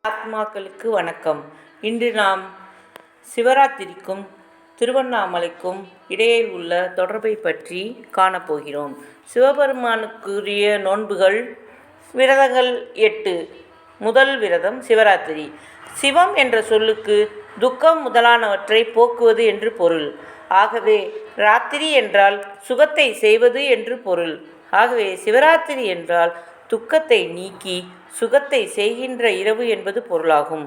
ஆத்மாக்களுக்கு வணக்கம். இன்று நாம் சிவராத்திரிக்கும் திருவண்ணாமலைக்கும் இடையே உள்ள தொடர்பை பற்றி காணப்போகிறோம். சிவபெருமானுக்குரிய நோன்புகள் விரதங்கள் 8. முதல் விரதம் சிவராத்திரி. சிவம் என்ற சொல்லுக்கு துக்கம் முதலானவற்றை போக்குவது என்று பொருள். ஆகவே ராத்திரி என்றால் சுகத்தை செய்வது என்று பொருள். ஆகவே சிவராத்திரி என்றால் துக்கத்தை நீக்கி சுகத்தை செய்கின்ற இரவு என்பது பொருளாகும்.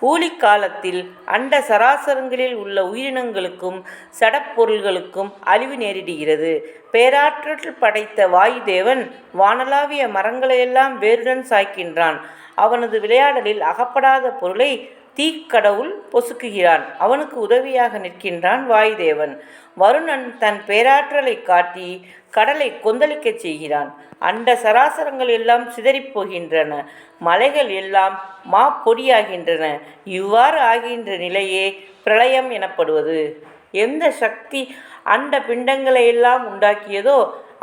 ஊழிக்காலத்தில் அண்ட சராசரங்களில் உள்ள உயிரினங்களுக்கும் சடப்பொருள்களுக்கும் அழிவு நேரிடுகிறது. பேராற்றல் படைத்த வாயுதேவன் வானளாவிய மரங்களையெல்லாம் வேருடன் சாய்க்கின்றான். அவனது விளையாடலில் அகப்படாத பொருளை தீக்கடவுள் பொசுக்குகிறான். அவனுக்கு உதவியாக நிற்கின்றான் வாயுதேவன். வருணன் தன் பேராற்றலை காட்டி கடலை கொந்தளிக்கச் செய்கிறான். அண்ட சராசரங்கள் எல்லாம் சிதறிப்போகின்றன. மலைகள் எல்லாம் பொடியாகின்றன. இவ்வாறு ஆகின்ற நிலையே பிரளயம் எனப்படுவது. எந்த சக்தி அண்ட பிண்டங்களை எல்லாம் உண்டாக்கியதோ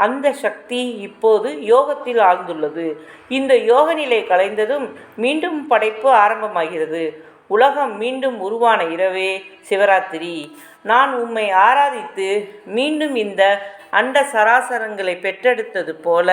அந்த சக்தி இப்போது யோகத்தில் ஆழ்ந்துள்ளது. இந்த யோக நிலை கலைந்ததும் மீண்டும் படைப்பு ஆரம்பமாகிறது. உலகம் மீண்டும் உருவான இரவே சிவராத்திரி. நான் உம்மை ஆராதித்து மீண்டும் இந்த அண்ட சராசரங்களை பெற்றெடுத்தது போல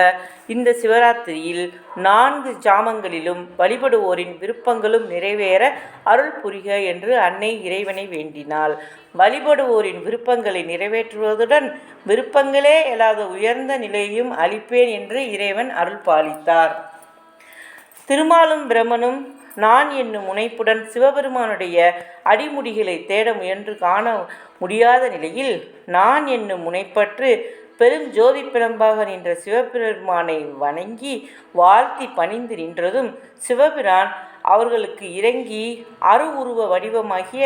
இந்த சிவராத்திரியில் 4 ஜாமங்களிலும் வழிபடுவோரின் விருப்பங்களும் நிறைவேற அருள் புரிக என்று அன்னை இறைவனை வேண்டினாள். வழிபடுவோரின் விருப்பங்களை நிறைவேற்றுவதுடன் விருப்பங்களே இல்லாத உயர்ந்த நிலையையும் அளிப்பேன் என்று இறைவன் அருள் பாலித்தார். திருமாலும் பிரம்மனும் நான் என்னும் முனைப்புடன் சிவபெருமானுடைய அடிமுடிகளை தேட முயன்று காண முடியாத நிலையில் நான் என்னும் முனைப்பற்று பெரும் ஜோதி பிழம்பாக நின்ற சிவபெருமானை வணங்கி வாழ்த்தி பணிந்து நின்றதும் சிவபிரான் அவர்களுக்கு இறங்கி உருவ வடிவமாகிய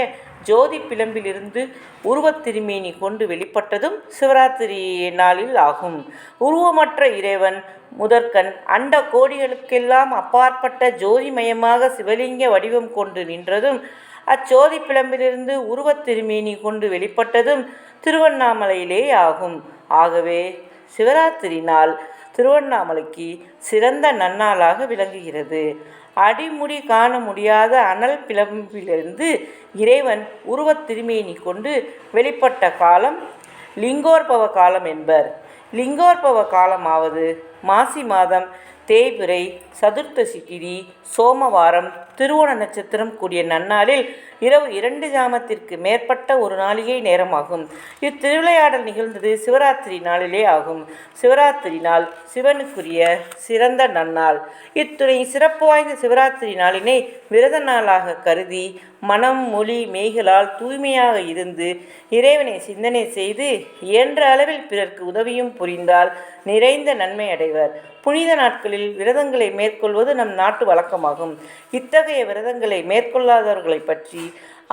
ஜோதி பிழம்பிலிருந்து உருவத்திருமேனி கொண்டு வெளிப்பட்டதும் சிவராத்திரி நாளில் ஆகும். உருவமற்ற இறைவன் முதற்கண் அண்ட கோடிகளுக்கெல்லாம் அப்பாற்பட்ட ஜோதிமயமாக சிவலிங்க வடிவம் கொண்டு நின்றதும் அச்சோதி பிழம்பிலிருந்து உருவத்திருமேனி கொண்டு வெளிப்பட்டதும் திருவண்ணாமலையிலே ஆகும். ஆகவே சிவராத்திரி நாள் திருவண்ணாமலைக்கு சிறந்த நன்னாளாக விளங்குகிறது. அடிமுடி காண முடியாத அனல் பிழம்பிலிருந்து இறைவன் உருவத்திருமேனி கொண்டு வெளிப்பட்ட காலம் லிங்கோற்பவ காலம் என்பர். லிங்கோற்பவ காலமாவது மாசி மாதம் தேய்பிறை சதுர்த்தசி திதி சோமவாரம் திருவோண நட்சத்திரம் கூடிய நன்னாளில் இரவு 2 ஜாமத்திற்கு மேற்பட்ட ஒரு நாளிகை நேரமாகும். இத்திருவிளையாடல் நிகழ்ந்தது சிவராத்திரி நாளிலே ஆகும். சிவராத்திரி நாள் சிவனுக்குரிய சிறந்த நன்னாள். இத்துணை சிறப்பு வாய்ந்த சிவராத்திரி நாளினை விரத நாளாக கருதி மனம் மொழி மெய்களால் தூய்மையாக இருந்து இறைவனை சிந்தனை செய்து இயன்ற அளவில் பிறர்க்கு உதவியும் புரிந்தால் நிறைந்த நன்மை அடைவர். புனித நாட்களில் விரதங்களை மேற்கொள்வது நம் நாட்டு வழக்கமாகும். இத்தகைய விரதங்களை மேற்கொள்ளாதவர்களை பற்றி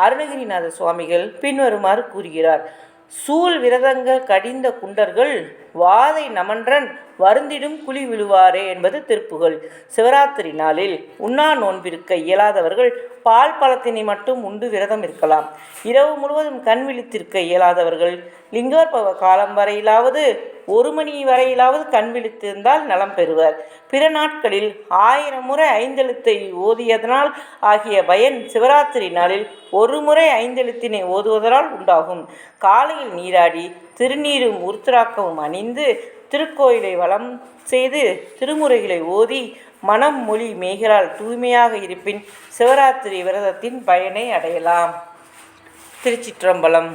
அருணகிரிநாத சுவாமிகள் பின்வருமாறு கூறுகிறார். சூழ் விரதங்கள் கடிந்த குண்டர்கள் வாதை நமன்றன் வருந்திடும் குழி விழுவாரே என்பது திருப்புகழ். சிவராத்திரி நாளில் உண்ணா நோன்பிருக்க இயலாதவர்கள் பால் பழத்தினை மட்டும் உண்டு விரதம் இருக்கலாம். இரவு முழுவதும் கண் விழித்திருக்க இயலாதவர்கள் லிங்கோற்பவ காலம் வரையிலாவது 1 மணி வரையிலாவது கண் விழித்திருந்தால் நலம் பெறுவர். பிற நாட்களில் 1000 முறை 5 எழுத்தை ஓதியதனால் ஆகிய பயன் சிவராத்திரி நாளில் 1 முறை 5 எழுத்தினை ஓதுவதனால் உண்டாகும். காலையில் நீராடி திருநீரும் உருத்திராக்கமும் அணிந்து திருக்கோயிலை வலம் செய்து திருமுறைகளை ஓதி மனம் மொழி மெய்களால் தூய்மையாக இருப்பின் சிவராத்திரி விரதத்தின் பயனை அடையலாம். திருச்சிற்றம்பலம்.